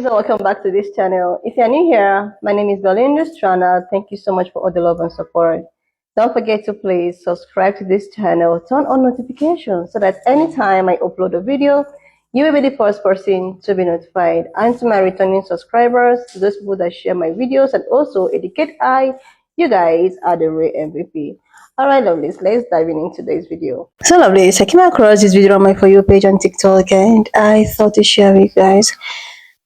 and welcome back to this channel. If you're new here, my name is Belinda Strana. Thank you so much for all the love and support. Don't forget to please subscribe to this channel, turn on notifications so that anytime I upload a video, you will be the first person to be notified. And to my returning subscribers, to those people that share my videos and also educate you guys are the real MVP. Alright lovelies, let's dive into today's video. So lovelies, I came across this video on my For You page on TikTok and I thought to share with you guys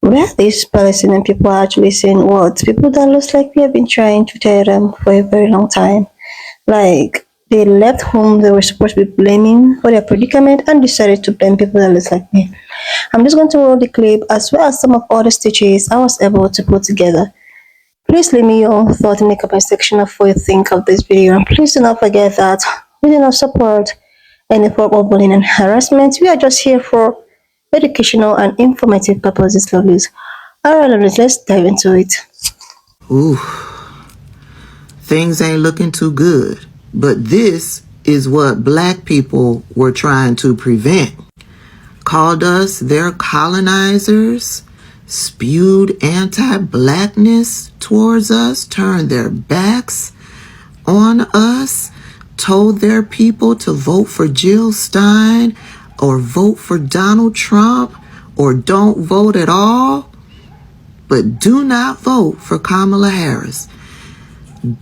where these Palestinian people are actually saying what people that looks like we have been trying to tell them for a very long time. Like they left whom they were supposed to be blaming for their predicament and decided to blame people that looks like me. I'm just going to roll the clip as well as some of all the stitches I was able to put together. Please leave me your thoughts in the comment section of what you think of this video, and please do not forget that we do not support any form of bullying and harassment. We are just here for educational and informative purposes, lovelies. Alright, lovelies, let's dive into it. Ooh, things ain't looking too good, but this is what black people were trying to prevent. Called us their colonizers, spewed anti-blackness towards us, turned their backs on us, told their people to vote for Jill Stein or vote for Donald Trump or don't vote at all, but do not vote for Kamala Harris.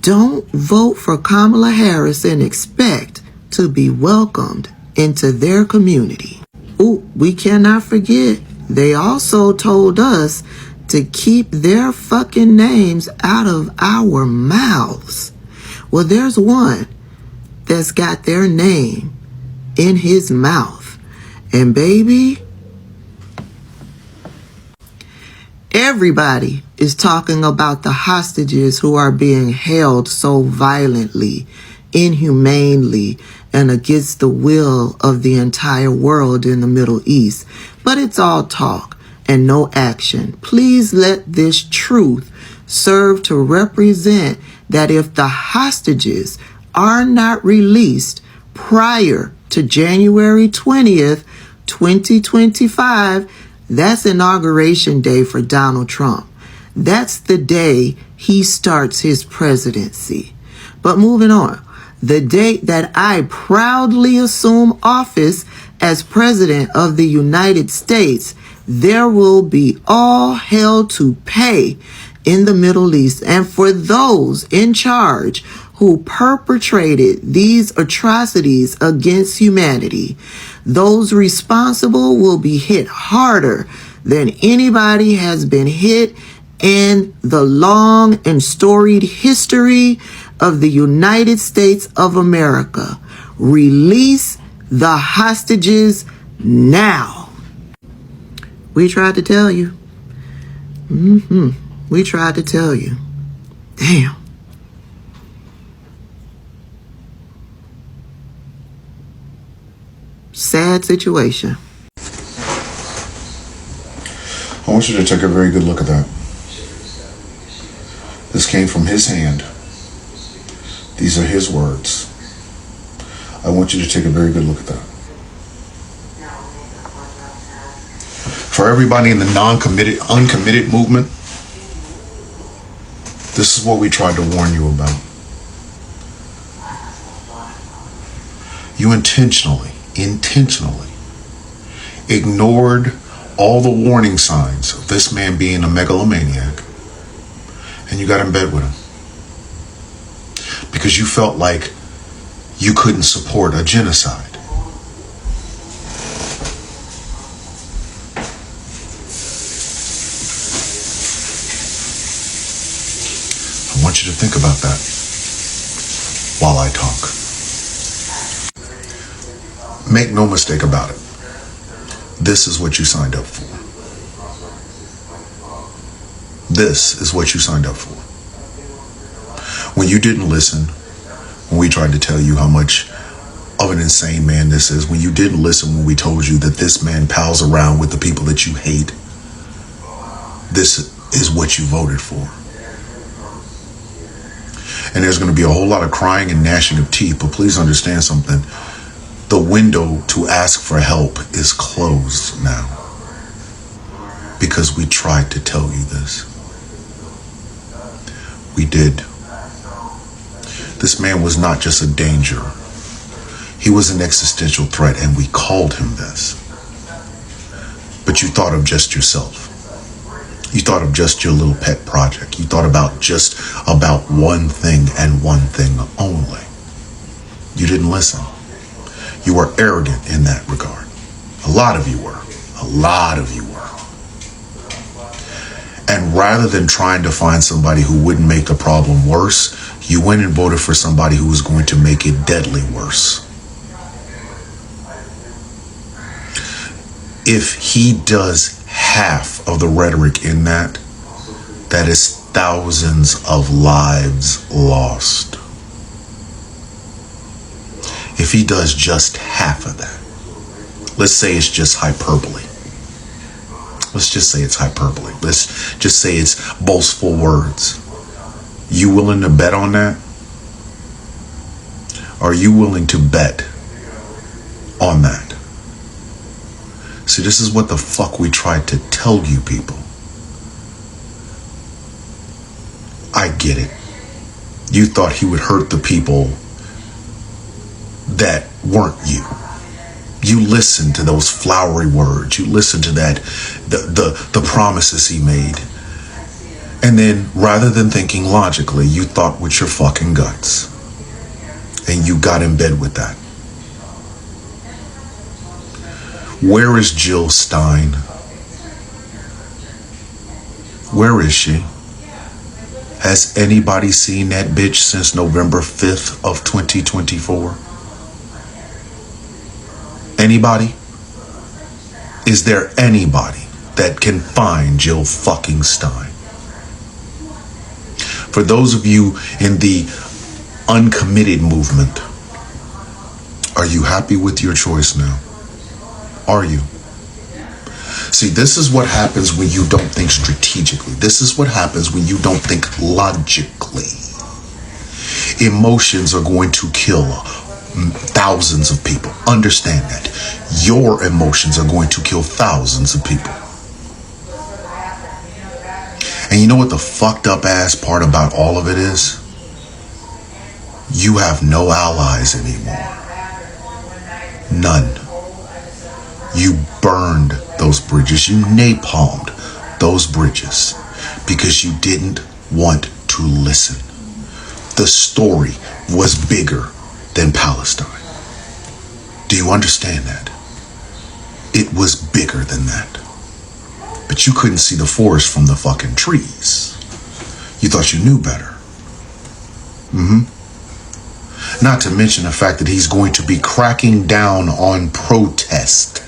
Don't vote for Kamala Harris and expect to be welcomed into their community. Ooh, we cannot forget, they also told us to keep their fucking names out of our mouths. Well, there's one that's got their name in his mouth. And baby, everybody is talking about the hostages who are being held so violently, inhumanely, and against the will of the entire world in the Middle East. But it's all talk and no action. Please let this truth serve to represent that if the hostages are not released prior to January 20th, 2025, that's Inauguration Day for Donald Trump. That's the day he starts his presidency. But moving on, the date that I proudly assume office as President of the United States, there will be all hell to pay in the Middle East. And for those in charge who perpetrated these atrocities against humanity, those responsible will be hit harder than anybody has been hit in the long and storied history of the United States of America. Release the hostages now. We tried to tell you. We tried to tell you. Damn. Sad situation. I want you to take a very good look at that. This came from his hand. These are his words. I want you to take a very good look at that. For everybody in the uncommitted movement, this is what we tried to warn you about. You intentionally ignored all the warning signs of this man being a megalomaniac, and you got in bed with him because you felt like you couldn't support a genocide. I want you to think about that while I talk. Make no mistake about it. This is what you signed up for. This is what you signed up for. When you didn't listen, when we tried to tell you how much of an insane man this is, when you didn't listen when we told you that this man pals around with the people that you hate, this is what you voted for. And there's going to be a whole lot of crying and gnashing of teeth, but please understand something. The window to ask for help is closed now. because we tried to tell you this. We did. This man was not just a danger. He was an existential threat, and we called him this. But you thought of just yourself. You thought of just your little pet project. You thought about just about one thing and one thing only. You didn't listen. You were arrogant in that regard. A lot of you were. A lot of you were. And rather than trying to find somebody who wouldn't make the problem worse, you went and voted for somebody who was going to make it deadly worse. If he does half of the rhetoric in that, that is thousands of lives lost. If he does just half of that, let's say it's just hyperbole. Let's just say it's hyperbole. Let's just say it's boastful words. You willing to bet on that? Are you willing to bet on that? See, this is what the fuck we tried to tell you people. I get it. You thought he would hurt the people that weren't you. You listened to those flowery words. You listened to that, the promises he made. And then rather than thinking logically, you thought with your fucking guts. And you got in bed with that. Where is Jill Stein? Where is she? Has anybody seen that bitch since November 5th of 2024? Anybody? Is there anybody that can find Jill fucking Stein? For those of you in the uncommitted movement, are you happy with your choice now? Are you? See, this is what happens when you don't think strategically. This is what happens when you don't think logically. Emotions are going to kill thousands of people. Understand that. Your emotions are going to kill thousands of people. And you know what the fucked up ass part about all of it is? You have no allies anymore. None. You burned those bridges. You napalmed those bridges because you didn't want to listen. The story was bigger than Palestine. Do you understand that? It was bigger than that. But you couldn't see the forest from the fucking trees. You thought you knew better. Not to mention the fact that he's going to be cracking down on protest.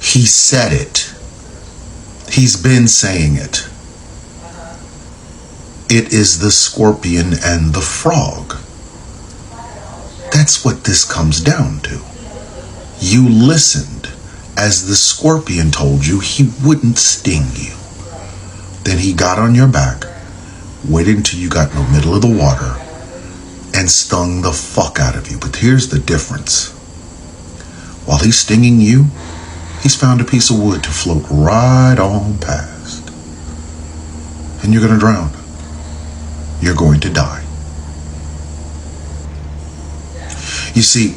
He said it. He's been saying it. It is the scorpion and the frog. That's what this comes down to. You listened as the scorpion told you he wouldn't sting you. Then he got on your back, waited until you got in the middle of the water, and stung the fuck out of you. But here's the difference. While he's stinging you, he's found a piece of wood to float right on past. And you're going to drown. You're going to die. You see,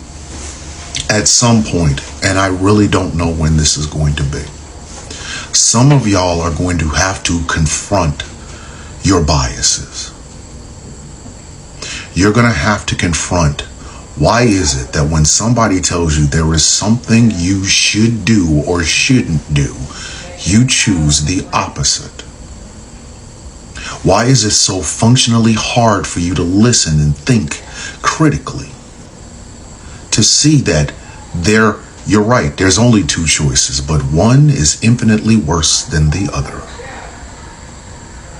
at some point, and I really don't know when this is going to be, some of y'all are going to have to confront your biases. You're going to have to confront, why is it that when somebody tells you there is something you should do or shouldn't do, you choose the opposite? Why is it so functionally hard for you to listen and think critically? To see that you're right, there's only two choices, but one is infinitely worse than the other.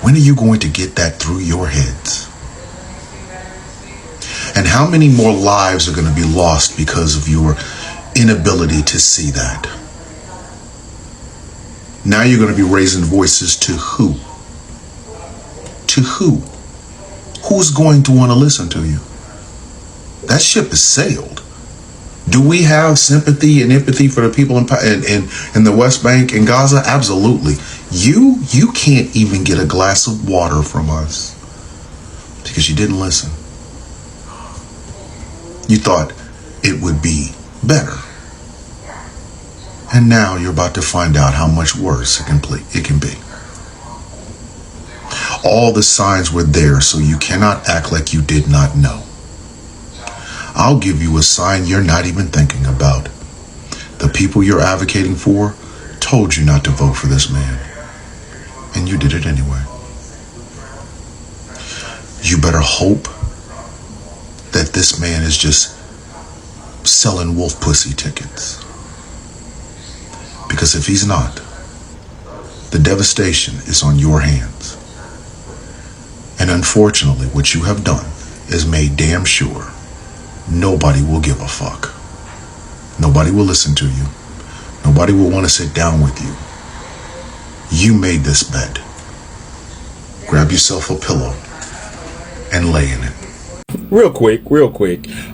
When are you going to get that through your heads? And how many more lives are going to be lost because of your inability to see that? Now you're going to be raising voices to who? To who? Who's going to want to listen to you? That ship has sailed. Do we have sympathy and empathy for the people in the West Bank and Gaza? Absolutely. You can't even get a glass of water from us because you didn't listen. You thought it would be better. And now you're about to find out how much worse it can be. All the signs were there, so you cannot act like you did not know. I'll give you a sign you're not even thinking about. The people you're advocating for told you not to vote for this man, and you did it anyway. You better hope that this man is just selling wolf pussy tickets. Because if he's not, the devastation is on your hands. And unfortunately, what you have done is made damn sure nobody will give a fuck. Nobody will listen to you. Nobody will want to sit down with you. You made this bed. Grab yourself a pillow and lay in it. Real quick.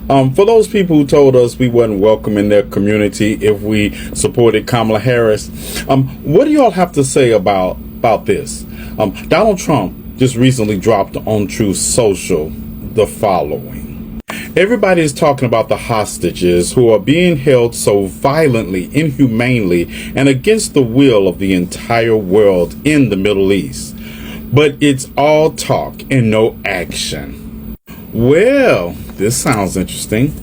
For those people who told us we wasn't welcome in their community if we supported Kamala Harris, what do y'all have to say about this? Donald Trump just recently dropped on Truth Social the following. Everybody is talking about the hostages who are being held so violently, inhumanely, and against the will of the entire world in the Middle East. But it's all talk and no action. Well, this sounds interesting.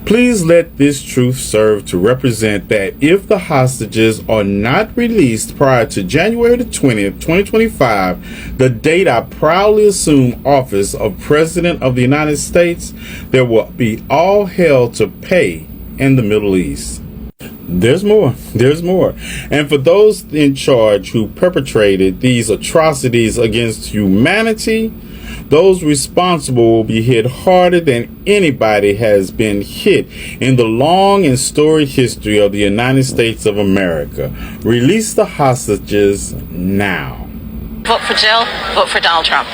Please let this truth serve to represent that if the hostages are not released prior to January the 20th, 2025, the date I proudly assume office of President of the United States, there will be all hell to pay in the Middle East. There's more. And for those in charge who perpetrated these atrocities against humanity, those responsible will be hit harder than anybody has been hit in the long and storied history of the United States of America. Release the hostages now. Vote for Jill, vote for Donald Trump.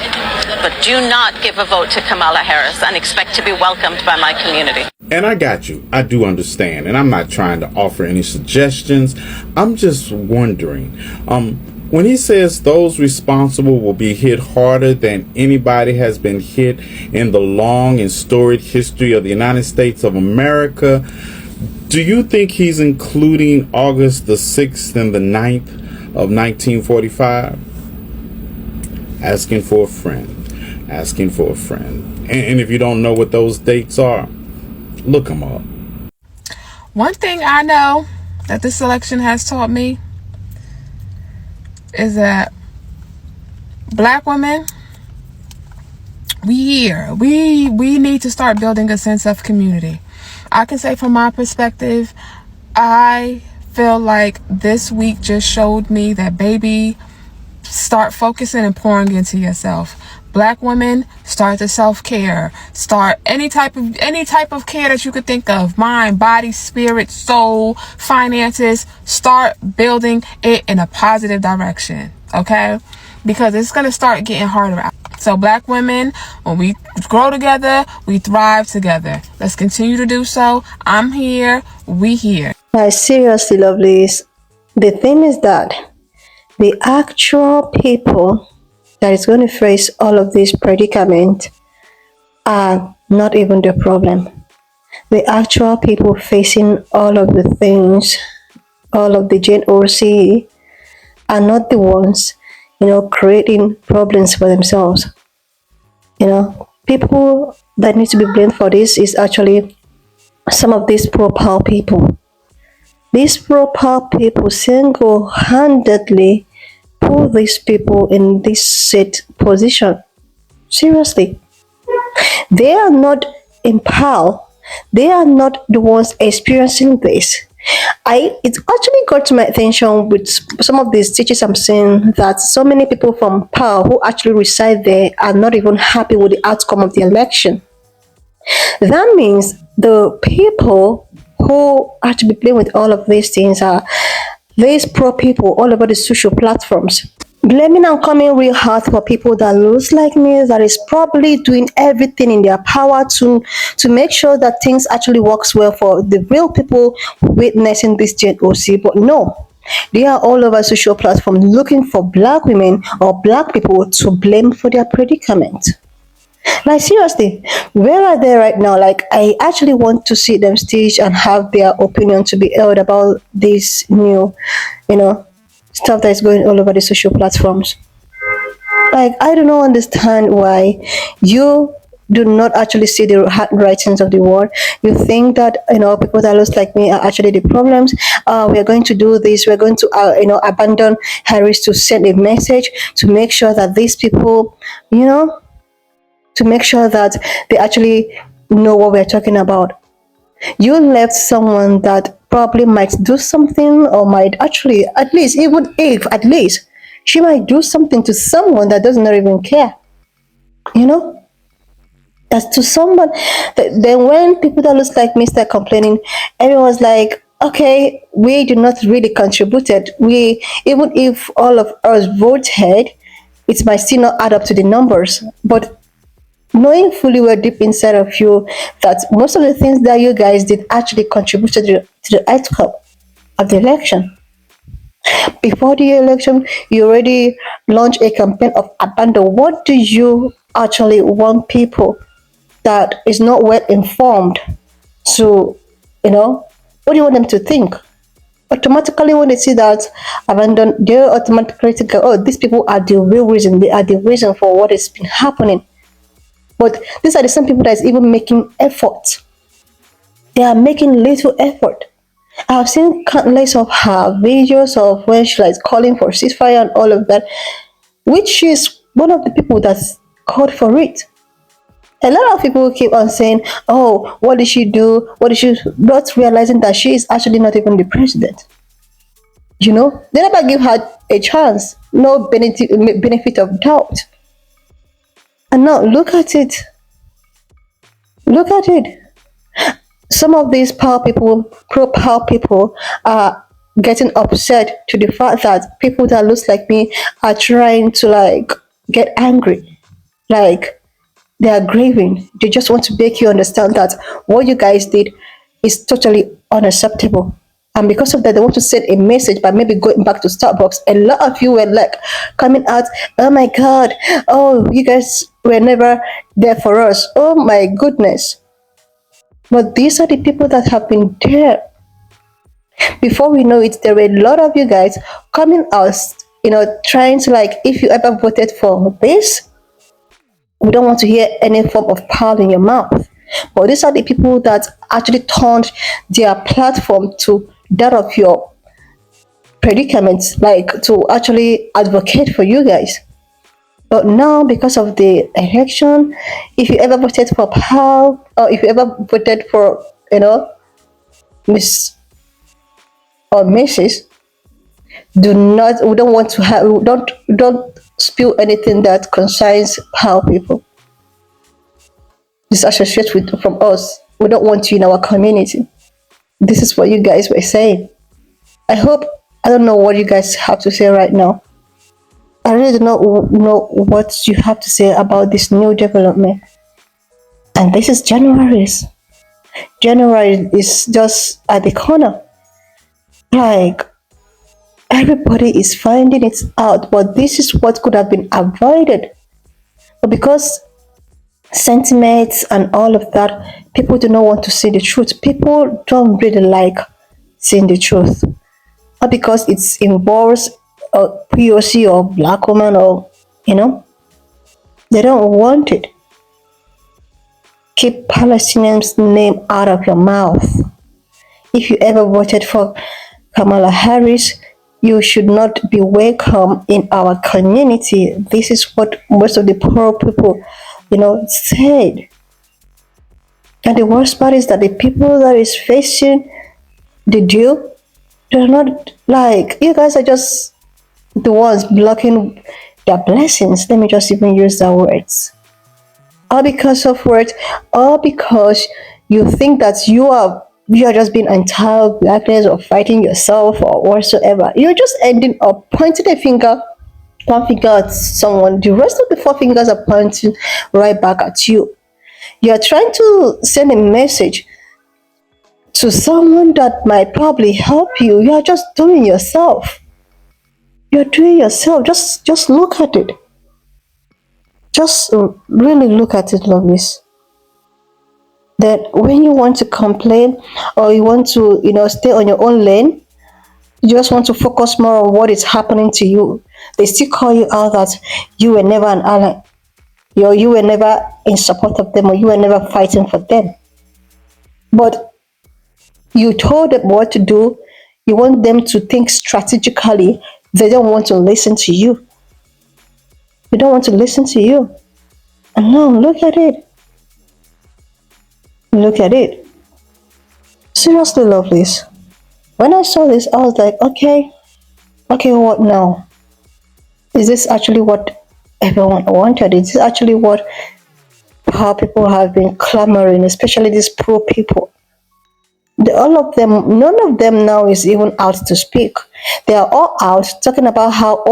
But do not give a vote to Kamala Harris and expect to be welcomed by my community. And I got you. I do understand. And I'm not trying to offer any suggestions. I'm just wondering, when he says those responsible will be hit harder than anybody has been hit in the long and storied history of the United States of America, do you think he's including August the 6th and the 9th of 1945? Asking for a friend. And if you don't know what those dates are, look them up. One thing I know that this election has taught me is that Black women, we need to start building a sense of community. I can say from my perspective, I feel like this week just showed me that, baby, start focusing and pouring into yourself. Black women, start the self-care. Start any type of care that you could think of. Mind, body, spirit, soul, finances. Start building it in a positive direction. Okay? Because it's going to start getting harder. So Black women, when we grow together, we thrive together. Let's continue to do so. I'm here. We here. Seriously, lovelies. The thing is that the actual people that is going to face all of this predicament are not even the problem. The actual people facing all of the things, all of the GNOC, are not the ones, creating problems for themselves. People that need to be blamed for this is actually some of these poor people. These poor people single-handedly put these people in this set position. Seriously. They are not in power. They are not the ones experiencing this. It actually got to my attention with some of these teachers I'm seeing that so many people from power who actually reside there are not even happy with the outcome of the election. That means the people who are to be playing with all of these things are these pro people all over the social platforms. blaming and coming real hard for people that looks like me, that is probably doing everything in their power to make sure that things actually works well for the real people witnessing this JOC. But no, they are all over social platforms looking for black women or black people to blame for their predicament. Like seriously, where are they right now? Like I actually want to see them stage and have their opinion to be held about this new, you know, stuff that is going all over the social platforms. Like I do not understand why you do not actually see the handwritings of the world. You think that people that looks like me are actually the problems. We are going to do this. We're going to abandon Harris to send a message to make sure that these people, you know, to make sure that they actually know what we're talking about. You left someone that probably might do something or might actually, at least, even if at least, she might do something to someone that does not even care. You know? As to someone, then when people that looks like me start complaining, everyone's like, okay, we do not really contributed. We, even if all of us voted, it might still not add up to the numbers. But knowing fully well deep inside of you that most of the things that you guys did actually contributed to the outcome of the election. Before the election, you already launched a campaign of abandon. What do you actually want people that is not well informed to, what do you want them to think? Automatically, when they see that abandon, they automatically think, oh, these people are the real reason. They are the reason for what has been happening. But these are the same people that is even making effort. They are making little effort. I have seen countless of her videos of when she is calling for ceasefire and all of that, which is one of the people that's called for it. A lot of people keep on saying, oh, what did she do? What did she, not realizing that she is actually not even the president. They never give her a chance, no benefit of doubt. And now look at it. Look at it. Some of these power people, pro-power people, are getting upset to the fact that people that looks like me are trying to get angry. Like they are grieving. They just want to make you understand that what you guys did is totally unacceptable. And because of that, they want to send a message by maybe going back to Starbucks. A lot of you were like coming out, oh my God, oh, you guys were never there for us. Oh my goodness. But these are the people that have been there. Before we know it, there were a lot of you guys coming out, trying to if you ever voted for this, we don't want to hear any form of power in your mouth. But these are the people that actually turned their platform to that of your predicaments, to actually advocate for you guys. But now, because of the election, if you ever voted for power, or if you ever voted for, Miss or Mrs., we don't want to have, don't spill anything that concerns power people. Disassociate with from us. We don't want you in our community. This is what you guys were saying. I don't know what you guys have to say right now. I really do not know what you have to say about this new development. And this is January. January is just at the corner. Everybody is finding it out, but this is what could have been avoided. But because sentiments and all of that, people do not want to see the truth. People don't really like seeing the truth. Not because it involves a POC or black woman or, they don't want it. Keep Palestinians' name out of your mouth. If you ever voted for Kamala Harris, you should not be welcome in our community. This is what most of the poor people, said. And the worst part is that the people that is facing the deal, they're not you guys are just the ones blocking their blessings. Let me just even use that words. All because of words, all because you think that you are just being entitled blackness or fighting yourself or whatsoever. You're just ending up pointing a finger One finger at someone, the rest of the four fingers are pointing right back at you. You're trying to send a message to someone that might probably help you. You're just doing yourself. You're doing yourself. Just look at it. Just really look at it, lovelies. That when you want to complain or you want to, stay on your own lane, you just want to focus more on what is happening to you. They still call you out that you were never an ally. You were never in support of them, or you were never fighting for them. But you told them what to do. You want them to think strategically. They don't want to listen to you. They don't want to listen to you. And now look at it. Look at it. Seriously, lovelies. When I saw this, I was like, okay, what now? Is this actually what everyone wanted? Is this actually what how people have been clamoring, especially these poor people? All of them, none of them now is even out to speak. They are all out talking about how,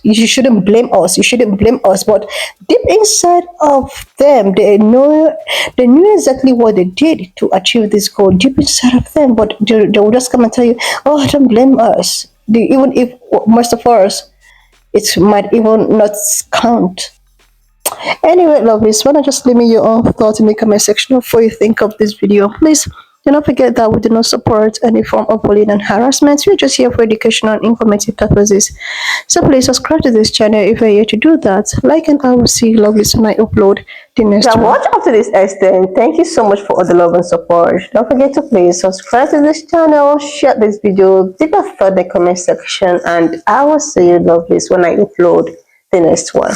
you shouldn't blame us, you shouldn't blame us. But deep inside of them, they knew exactly what they did to achieve this goal. Deep inside of them, but they will just come and tell you, oh, don't blame us. Even if most of us, it might even not count. Anyway, lovelies, why not just leave me your own thoughts in the comment section before you think of this video. Please do not forget that we do not support any form of bullying and harassment. We're just here for educational and informative purposes. So please subscribe to this channel if you're here to do that. Like, and I will see you, lovelies, when I upload the next one. Watch up to this extent. Thank you so much for all the love and support. Don't forget to please subscribe to this channel, share this video, leave a thought in the comment section, and I will see you, lovelies, when I upload the next one.